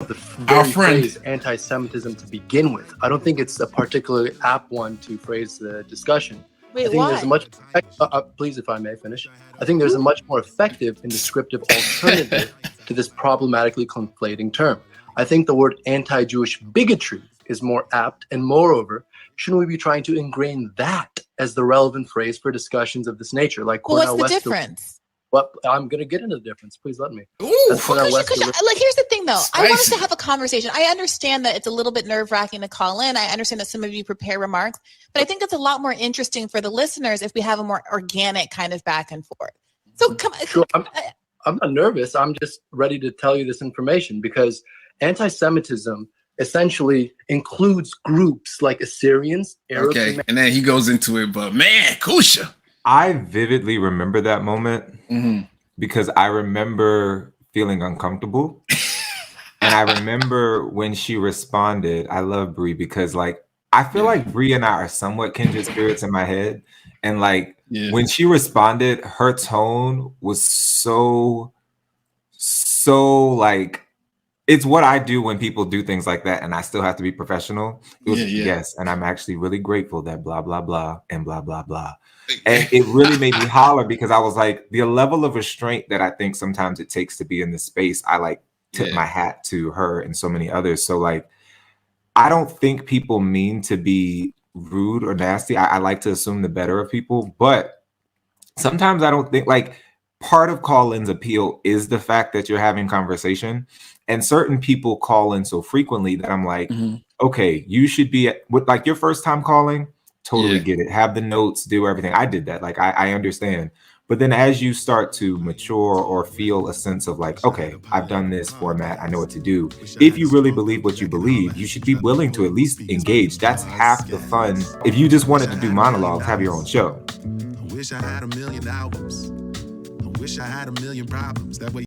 the very phrase anti-Semitism to begin with. I don't think it's a particularly apt one to phrase the discussion. Wait, I think why? there's a much please, if I may finish. I think there's a much more effective and descriptive alternative to this problematically conflating term. I think the word anti-Jewish bigotry is more apt, and moreover, shouldn't we be trying to ingrain that as the relevant phrase for discussions of this nature? Like, well, what's the difference? Well, I'm going to get into the difference. Please let me. Like, here's the thing, though. Spicy. I want us to have a conversation. I understand that it's a little bit nerve-wracking to call in. I understand that some of you prepare remarks, but I think it's a lot more interesting for the listeners if we have a more organic kind of back and forth. So come on. Sure. I'm not nervous. I'm just ready to tell you this information because anti-Semitism essentially includes groups like Assyrians, Arabs. Okay, and then he goes into it, but man, Kousha. I vividly remember that moment because I remember feeling uncomfortable. And I remember when she responded, I love Bree because like, I feel like Bree and I are somewhat kindred spirits in my head. And like, when she responded, her tone was so like, it's what I do when people do things like that and I still have to be professional. It was, yes, and I'm actually really grateful that blah, blah, blah, and blah, blah, blah. And it really made me holler because I was like, the level of restraint that I think sometimes it takes to be in this space, I like tip my hat to her and so many others. So like, I don't think people mean to be rude or nasty. I like to assume the better of people, but sometimes I don't think like part of call-in's appeal is the fact that you're having conversation. And certain people call in so frequently that I'm like, okay, you should be with like your first time calling. Totally get it. Have the notes, do everything. I did that. Like, I understand. But then as you start to mature or feel a sense of like, okay, I've done this format. I know what to do. If you really believe what you believe, you should be willing to at least engage. That's half the fun. If you just wanted to do monologues, have your own show. I wish I had a million albums. I wish I had a million problems. That way